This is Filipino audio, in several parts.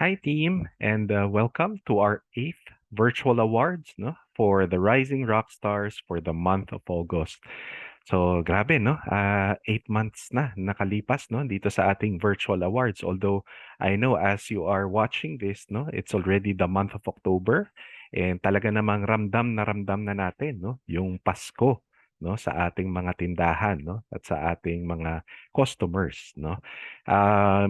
Hi team, and welcome to our eighth virtual awards, no, for the Rising Rock Stars for the month of August. So grabe, no? 8 months na nakalipas, no, dito sa ating virtual awards. Although I know as you are watching this, no, it's already the month of October, and talaga namang ramdam na natin, no, yung Pasko, no, sa ating mga tindahan, no, at sa ating mga customers, no.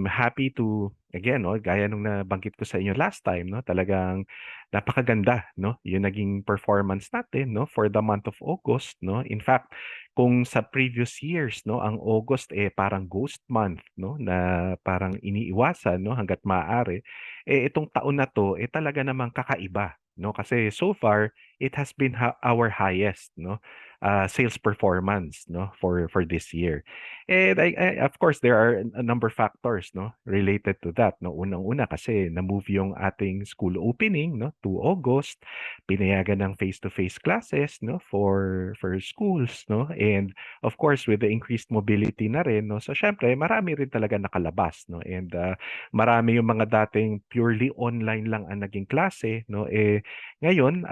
Happy to again, no, gaya nung nabanggit ko sa inyo last time, no, talagang napakaganda, no, yung naging performance natin, no, for the month of August, no. In fact, kung sa previous years, no, ang August parang ghost month, no, na parang iniiwasan, no, hangga't maaari, itong taon na to talaga namang kakaiba, no, kasi so far it has been our highest, no, sales performance, no, for this year. And of course, there are a number of factors, no, related to that. No, unang-una kasi na-move yung ating school opening, no, to August, pinayagan ng face-to-face classes, no, for schools, no, and of course with the increased mobility na rin, no. So syempre, marami rin talaga nakalabas, no, and marami yung mga dating purely online lang ang naging klase, no, ngayon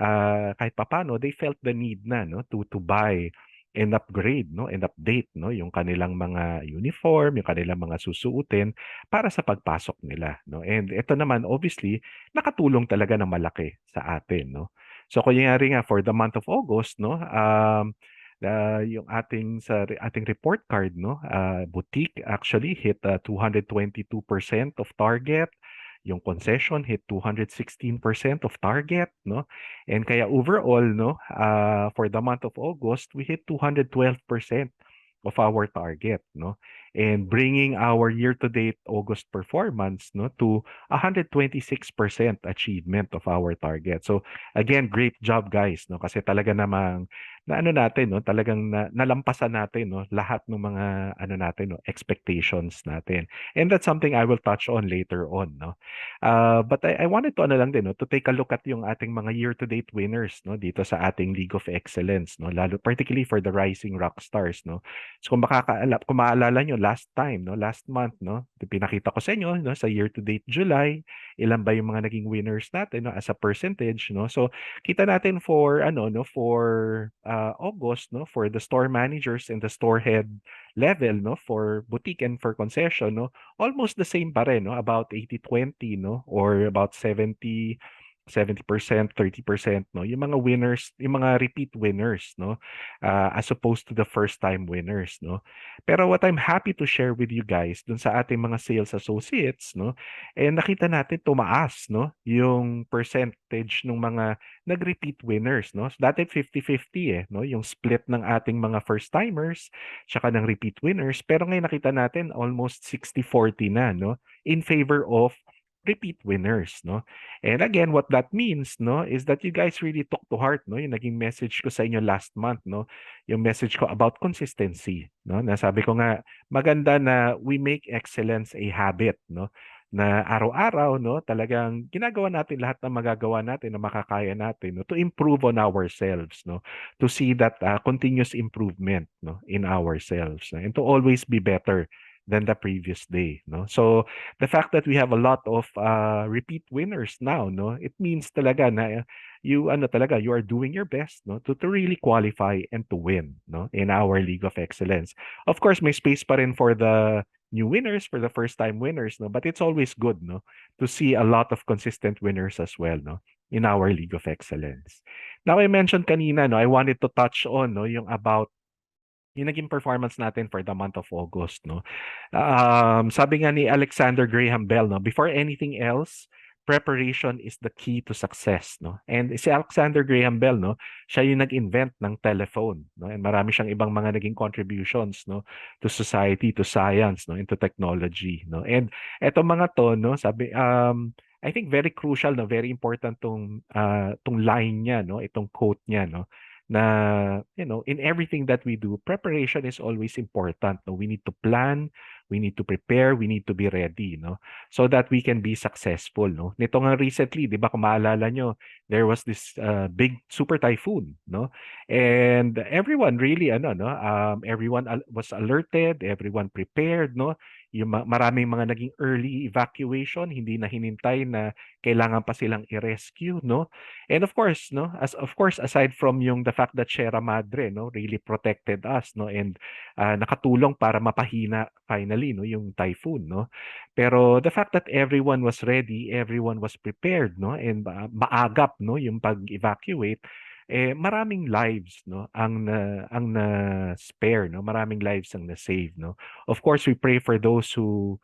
kahit papano they felt the need na, no, to buy and upgrade, no, and update, no, yung kanilang mga uniform, yung kanilang mga susuotin para sa pagpasok nila, no. And ito naman obviously nakatulong talaga ng malaki sa atin, no. So kunyari nga for the month of August, no, yung ating report card, no, boutique actually hit 222% of target. Yung concession hit 216% of target, no? And kaya overall, no, for the month of August, we hit 212% of our target, no? And bringing our year-to-date August performance, no, to 126% achievement of our target. So again, great job guys, no? Kasi talaga namang na ano natin, no, talagang nalampasan natin, no, lahat ng mga ano natin, no, expectations natin. And that's something I will touch on later on, no. But I wanted to ano lang din, no, to take a look at yung ating mga year-to-date winners, no, dito sa ating League of Excellence, no, lalo particularly for the Rising Rock Stars, no. So kung maalala nyo last time, no, last month, no, pinakita ko sa inyo, no, sa year-to-date July, ilan ba yung mga naging winners natin, no, as a percentage, no. So kita natin for ano, no, for August, no, for the store managers and the store head level, no, for boutique and for concession, no, almost the same pa rin, no? About 80-20, no? Or about 70%, 30%, no? Yung mga winners, yung mga repeat winners, no? As opposed to the first time winners, no? Pero what I'm happy to share with you guys dun sa ating mga sales associates, no? Nakita natin tumaas, no? Yung percentage ng mga nag-repeat winners, no? So, dati 50-50 no? Yung split ng ating mga first timers tsaka ng repeat winners. Pero ngayon nakita natin almost 60-40 na, no? In favor of repeat winners, no? And again, what that means, no, is that you guys really took to heart, no, yung naging message ko sa inyo last month, no, yung message ko about consistency, no, nasabi ko nga, maganda na we make excellence a habit, no, na araw-araw, no, talagang ginagawa natin lahat ng magagawa natin na makakaya natin, no, to improve on ourselves, no, to see that continuous improvement, no, in ourselves, no, and to always be better than the previous day, no. So the fact that we have a lot of repeat winners now, no, it means talaga na you ano talaga you are doing your best, no, to really qualify and to win, no, in our League of Excellence. Of course, may space pa rin for the new winners, for the first time winners, no, but it's always good, no, to see a lot of consistent winners as well, no, in our League of Excellence. Now I mentioned kanina, no, I wanted to touch on, no, yung about yung naging performance natin for the month of August, no? Sabi nga ni Alexander Graham Bell, no, before anything else, preparation is the key to success, no? And si Alexander Graham Bell, no, siya yung nag-invent ng telephone, no? And marami siyang ibang mga naging contributions, no, to society, to science, no, into technology, no? And eto mga to, no, sabi I think very crucial, no, very important tong line niya, no, itong quote niya, no, na in everything that we do, preparation is always important, no. We need to plan, we need to prepare, we need to be ready, no, so that we can be successful, no. Nito nga recently, 'di ba, kung maalala nyo, there was this big super typhoon, no, and everyone really was alerted, everyone prepared, no, yung maraming mga naging early evacuation, hindi na hinintay na kailangan pa silang i-rescue, no? And of course, no, aside from yung the fact that Sierra Madre, no, really protected us, no, and nakatulong para mapahina finally, no, yung typhoon, no. Pero the fact that everyone was ready, everyone was prepared, no, and maagap, no, yung pag-evacuate, maraming lives, no, ang na spare, no, maraming lives ang na-save, no. Of course, we pray for those who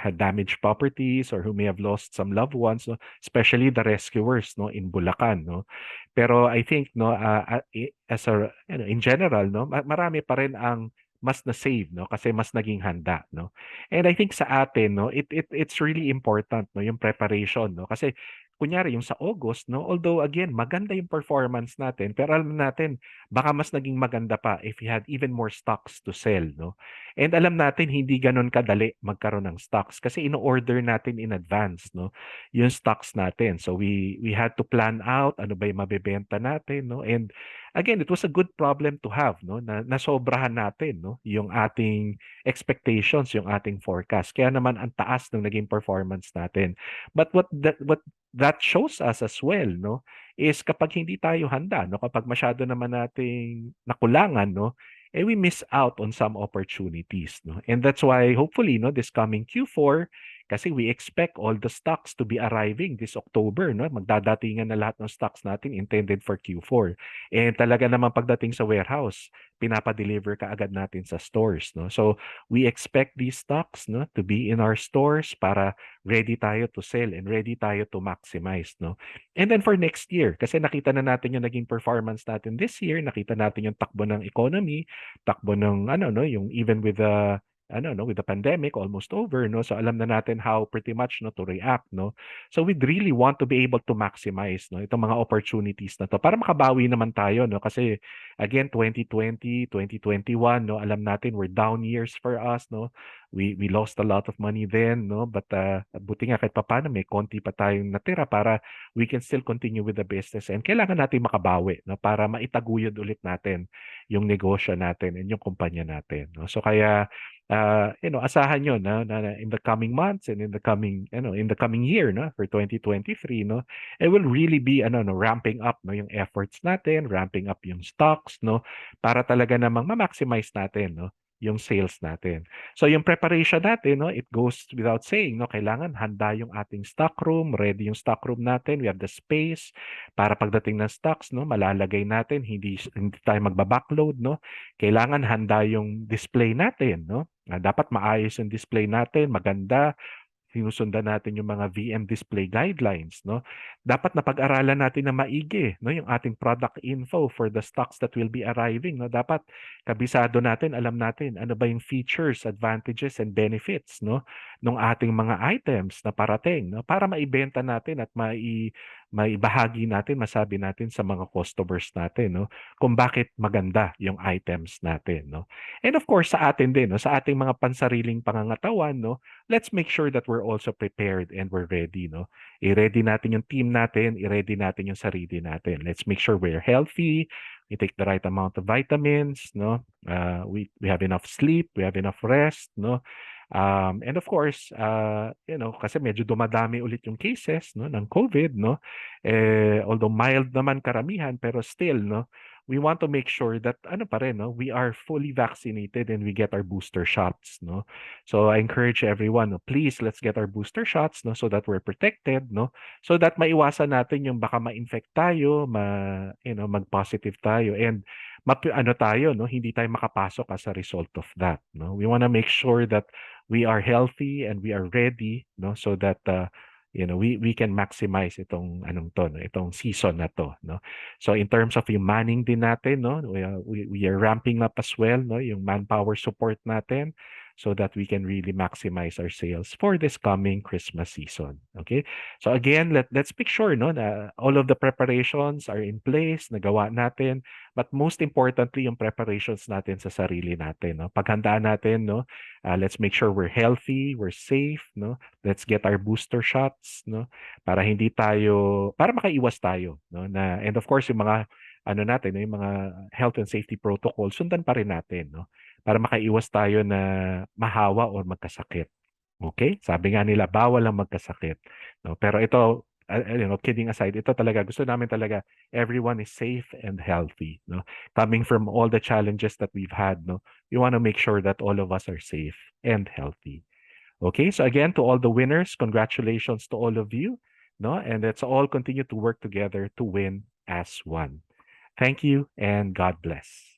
had damaged properties or who may have lost some loved ones, no, especially the rescuers, no, in Bulacan, no. Pero I think, no, as a, in general, no, marami pa rin ang mas na-save, no, kasi mas naging handa, no. And I think sa atin, no, it's really important, no, yung preparation, no, kasi kunyari yung sa August, no, although again maganda yung performance natin, pero alam natin baka mas naging maganda pa if we had even more stocks to sell, no. And alam natin hindi ganoon kadali magkaroon ng stocks kasi ino-order natin in advance, no, yung stocks natin. So we had to plan out ano ba yung mabebenta natin, no. And again, it was a good problem to have, no, na nasobrahan natin, no, yung ating expectations, yung ating forecast. Kaya naman ang taas ng naging performance natin. But what that shows us as well, no, is kapag hindi tayo handa, no, kapag masyado naman nating nakulangan, no, we miss out on some opportunities, no. And that's why hopefully, no, this coming Q4, kasi we expect all the stocks to be arriving this October, no. Magdadatingan na lahat ng stocks natin intended for Q4. And talaga naman pagdating sa warehouse, pinapa-deliver ka agad natin sa stores, no. So we expect these stocks, no, to be in our stores para ready tayo to sell and ready tayo to maximize, no? And then for next year, kasi nakita na natin yung naging performance natin this year, nakita natin yung takbo ng economy, takbo ng ano, no, yung even with the ano, no, with the pandemic almost over, no? So alam na natin how pretty much, no, to react, no? So we'd really want to be able to maximize, no, itong mga opportunities na to para makabawi naman tayo, no? Kasi again, 2020, 2021, no, alam natin were down years for us, no? We lost a lot of money then, no? But buti nga kahit papaano may konti pa tayong natira para we can still continue with the business and kailangan natin makabawi, no? Para maitaguyod ulit natin yung negosyo natin and yung kumpanya natin, no? So kaya asahan nyo na in the coming months and in the coming year, no, for 2023, no, it will really be no, ramping up, no, yung efforts natin, ramping up yung stocks, no, para talaga namang ma-maximize natin, no, yung sales natin. So yung preparation natin, no, it goes without saying, no, kailangan handa yung ating stock room, ready yung stock room natin, we have the space para pagdating ng stocks, no, malalagay natin, hindi tayo magba-backload, no. Kailangan handa yung display natin, no. Dapat maayos yung display natin, maganda, sinusundan natin yung mga VM display guidelines, no? Dapat napag-aralan natin na maigi, no, yung ating product info for the stocks that will be arriving, no? Dapat kabisado natin, alam natin ano ba yung features, advantages and benefits, no, ng ating mga items na parating, no, para maibenta natin at maibahagi natin, masabi natin sa mga customers natin, no, kung bakit maganda yung items natin, no. And of course, sa atin din, no, sa ating mga pansariling pangangatawan, no, let's make sure that we're also prepared and we're ready, no? I-ready natin yung team natin, i-ready natin yung sarili natin. Let's make sure we're healthy, we take the right amount of vitamins, no? We have enough sleep, we have enough rest, no? And of course, kasi medyo dumadami ulit yung cases, no, ng COVID, no? Although mild naman karamihan, pero still, no, we want to make sure that ano pa rin, no, we are fully vaccinated and we get our booster shots, no. So I encourage everyone, no, please let's get our booster shots, no, so that we're protected, no, so that maiwasan natin yung baka ma-infect tayo, mag-positive tayo and tayo, no, hindi tayo makapasok as a result of that, no. We want to make sure that we are healthy and we are ready, no, so that we can maximize itong no, itong season na to, no. So in terms of yung manning din natin, no, we are ramping up as well, no, yung manpower support natin so that we can really maximize our sales for this coming Christmas season. Okay? So again, let's make sure, no, na all of the preparations are in place, nagawa natin, but most importantly yung preparations natin sa sarili natin, no. Paghandaan natin, no, let's make sure we're healthy, we're safe, no. Let's get our booster shots, no, para makaiwas tayo, no, and of course yung mga natin, no, yung mga health and safety protocols, sundan pa rin natin, no, para makaiwas tayo na mahawa o magkasakit. Okay? Sabi nga nila, bawal ang magkasakit. No? Pero ito, kidding aside, ito talaga, gusto namin talaga, everyone is safe and healthy. No? Coming from all the challenges that we've had, no? We want to make sure that all of us are safe and healthy. Okay, so again, to all the winners, congratulations to all of you. No? And let's all continue to work together to win as one. Thank you and God bless.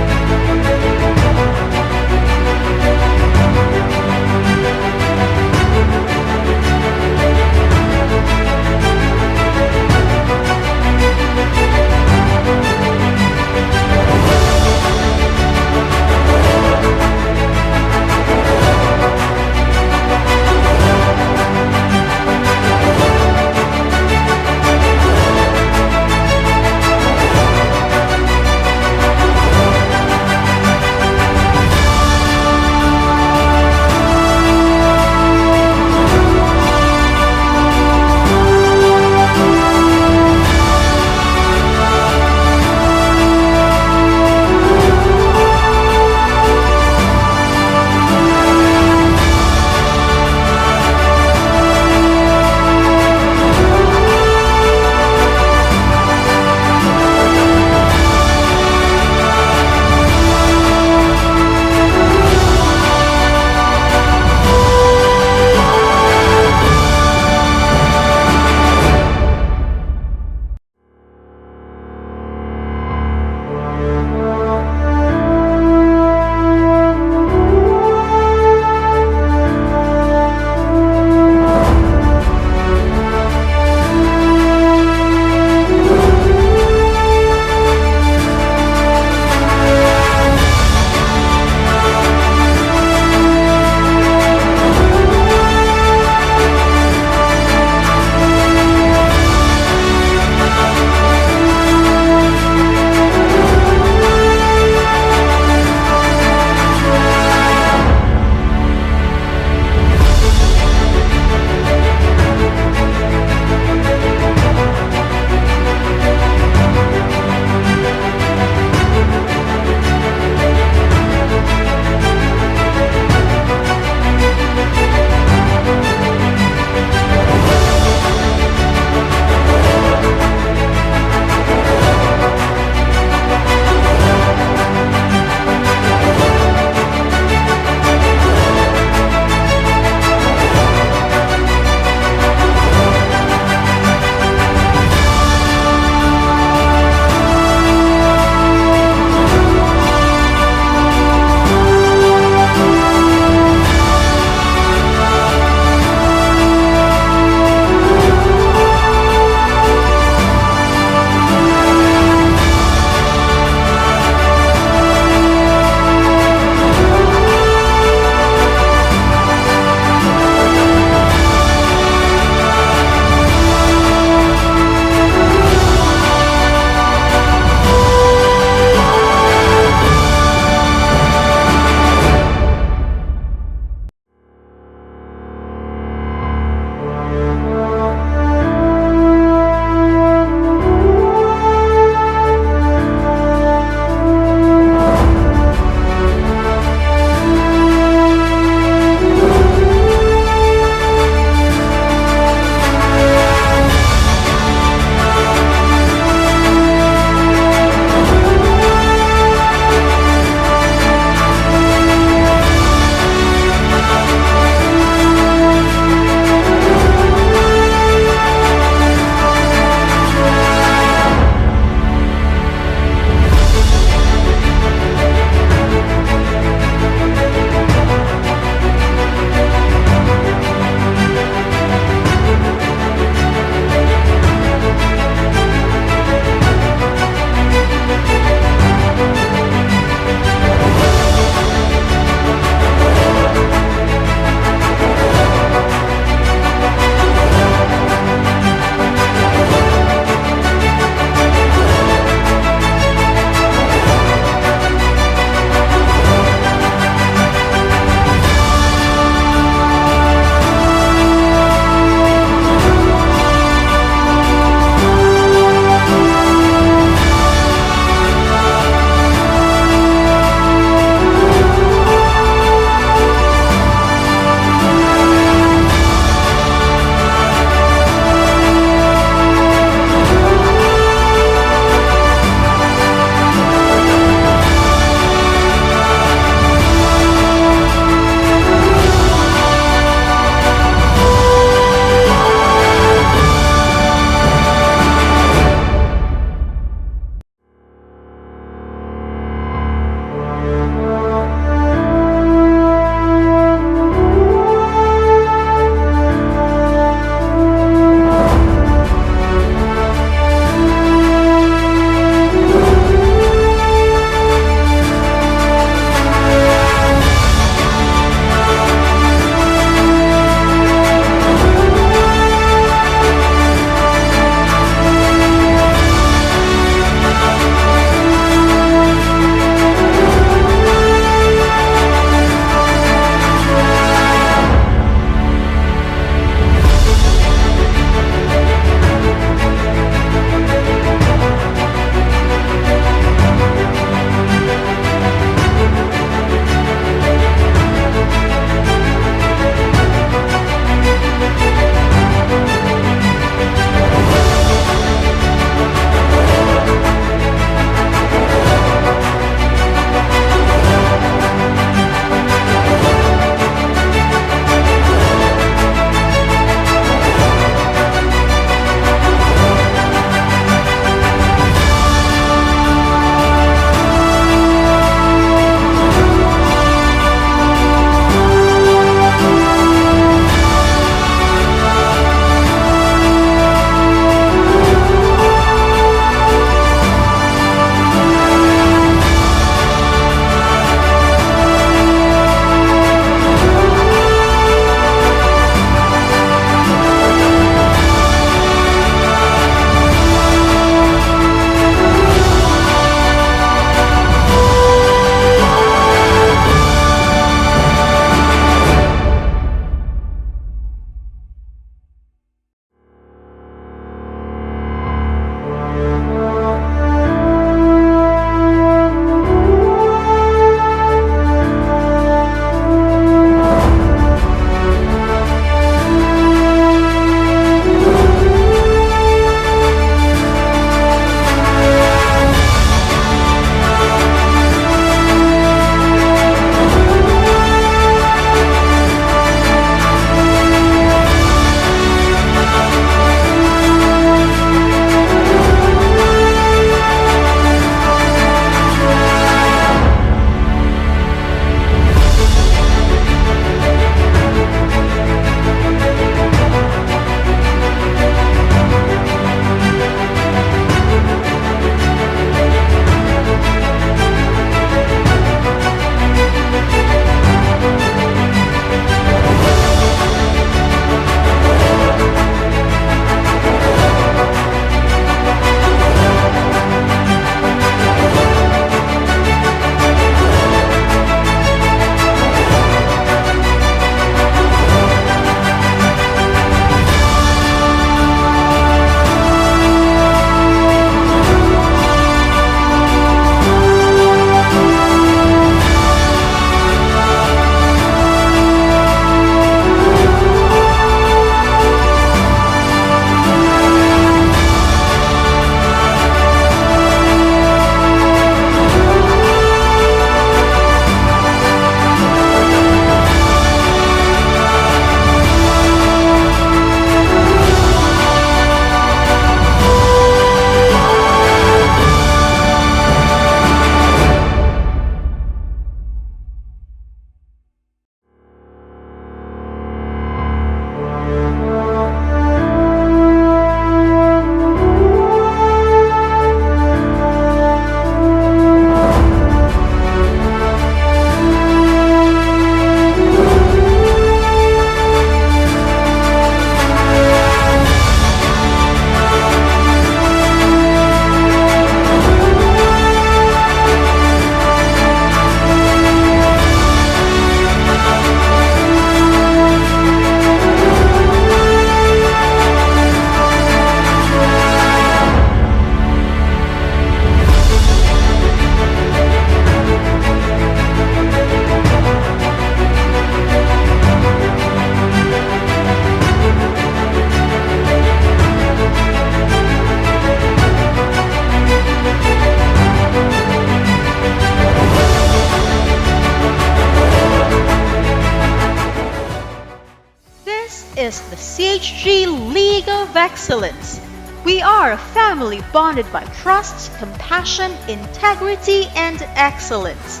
is the CHG League of Excellence. We are a family bonded by trust, compassion, integrity, and excellence.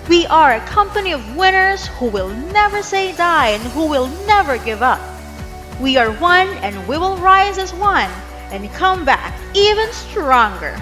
We are a company of winners who will never say die and who will never give up. We are one and we will rise as one and come back even stronger.